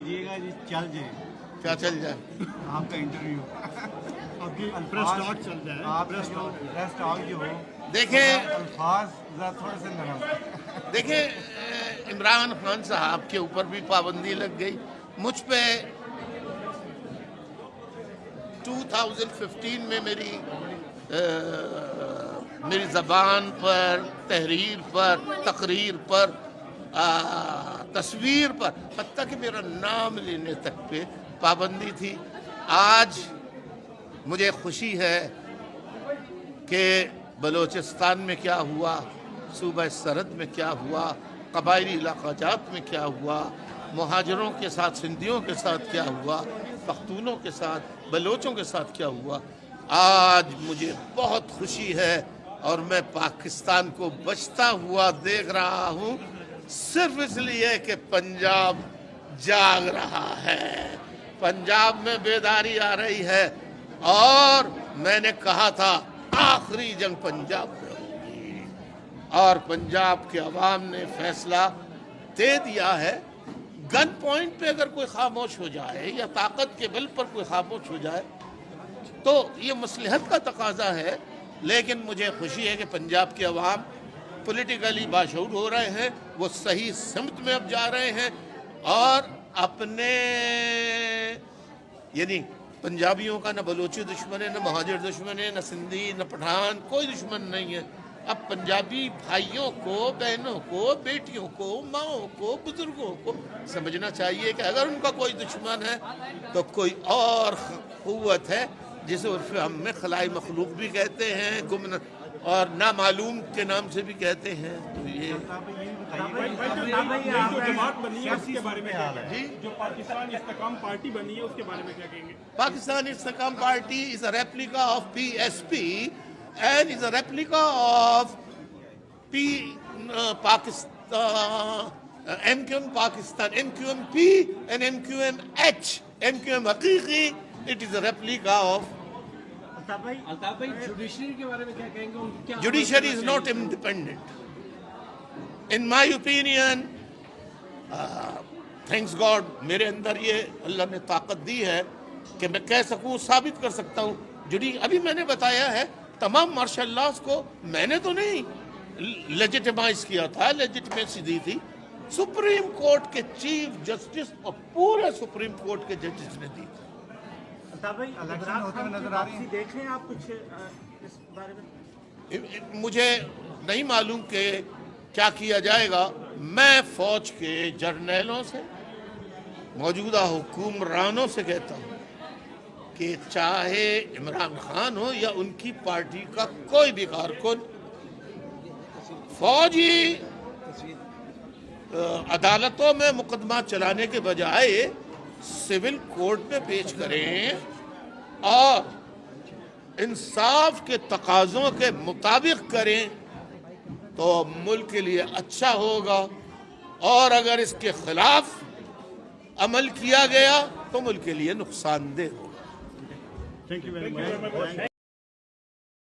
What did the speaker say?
कीजिएगा जी, चल जाए। क्या चल जाए? आपका इंटरव्यू, आपकी प्रेस टॉक चल जाए। आप प्रेस टॉक जो हो, देखें अल्फाज जरा थोड़े से नरम। देखिए, इमरान खान साहब के ऊपर भी पाबंदी लग गई, मुझ पे 2015 में मेरी ज़बान पर, तहरीर पर, तकरीर पर, तस्वीर पर, हत्ता कि मेरा नाम लेने तक पे पाबंदी थी। आज मुझे खुशी है कि बलूचिस्तान में क्या हुआ, सूबा सरहद में क्या हुआ, कबायली इलाक़ाजात में क्या हुआ, मुहाजिरों के साथ, सिंधियों के साथ क्या हुआ, पख्तूनों के साथ, बलोचों के साथ क्या हुआ। आज मुझे बहुत खुशी है और मैं पाकिस्तान को बचता हुआ देख रहा हूँ, सिर्फ इसलिए कि पंजाब जाग रहा है, पंजाब में बेदारी आ रही है। और मैंने कहा था आखिरी जंग पंजाब में होगी, और पंजाब के अवाम ने फैसला दे दिया है। गन पॉइंट पे अगर कोई खामोश हो जाए या ताकत के बल पर कोई खामोश हो जाए तो ये मसलहत का तकाजा है, लेकिन मुझे खुशी है कि पंजाब के अवाम पॉलिटिकली बाशऊर हो रहे हैं, वो सही सिमत में अब जा रहे हैं और अपने, यानी पंजाबियों का न बलोची दुश्मन है, न महाजिर दुश्मन है, न सिंधी, न पठान, कोई दुश्मन नहीं है। अब पंजाबी भाइयों को, बहनों को, बेटियों को, माओं को, बुजुर्गों को समझना चाहिए कि अगर उनका कोई दुश्मन है तो कोई और क़ुव्वत है जिसे उर्फ़ हम में खलाई मखलूक भी कहते हैं, गुमन और नामालूम के नाम से भी कहते हैं। तो ये जो जमात बनी है उसके बारे में क्या जी, जो पाकिस्तान इस्तेकाम पार्टी बनी है उसके बारे में क्या कहेंगे? Pakistan Istehkam party is a replica of PSP and is a replica of MQM Pakistan, MQMP and MQMH. MQM हकीकी, it is a replica of. Altaf भाई जुडिशरी के बारे में क्या कहेंगे? Judiciary is not independent. In my opinion, thanks God, मेरे अंदर ये अल्लाह ने ताकत दी है कि मैं कह सकूं, साबित कर सकता हूं। अभी मैंने बताया है तमाम मार्शल लॉज को मैंने तो नहीं लेजिटिमाइज किया था, लेजिटिमेसी दी थी सुप्रीम कोर्ट के चीफ जस्टिस और पूरे सुप्रीम कोर्ट के जजेस ने दी थी। देखें आप कुछ इस बारे में? मुझे नहीं मालूम कि क्या किया जाएगा। मैं फौज के जर्नैलों से, मौजूदा हुक्मरानों से कहता हूँ कि चाहे इमरान खान हो या उनकी पार्टी का कोई भी कारकुन, फौजी अदालतों में मुकदमा चलाने के बजाय सिविल कोर्ट में पेश करें और इंसाफ के तकाज़ों के मुताबिक करें तो मुल्क के लिए अच्छा होगा, और अगर इसके खिलाफ अमल किया गया तो मुल्क के लिए नुकसानदेह होगा। Thank you very much.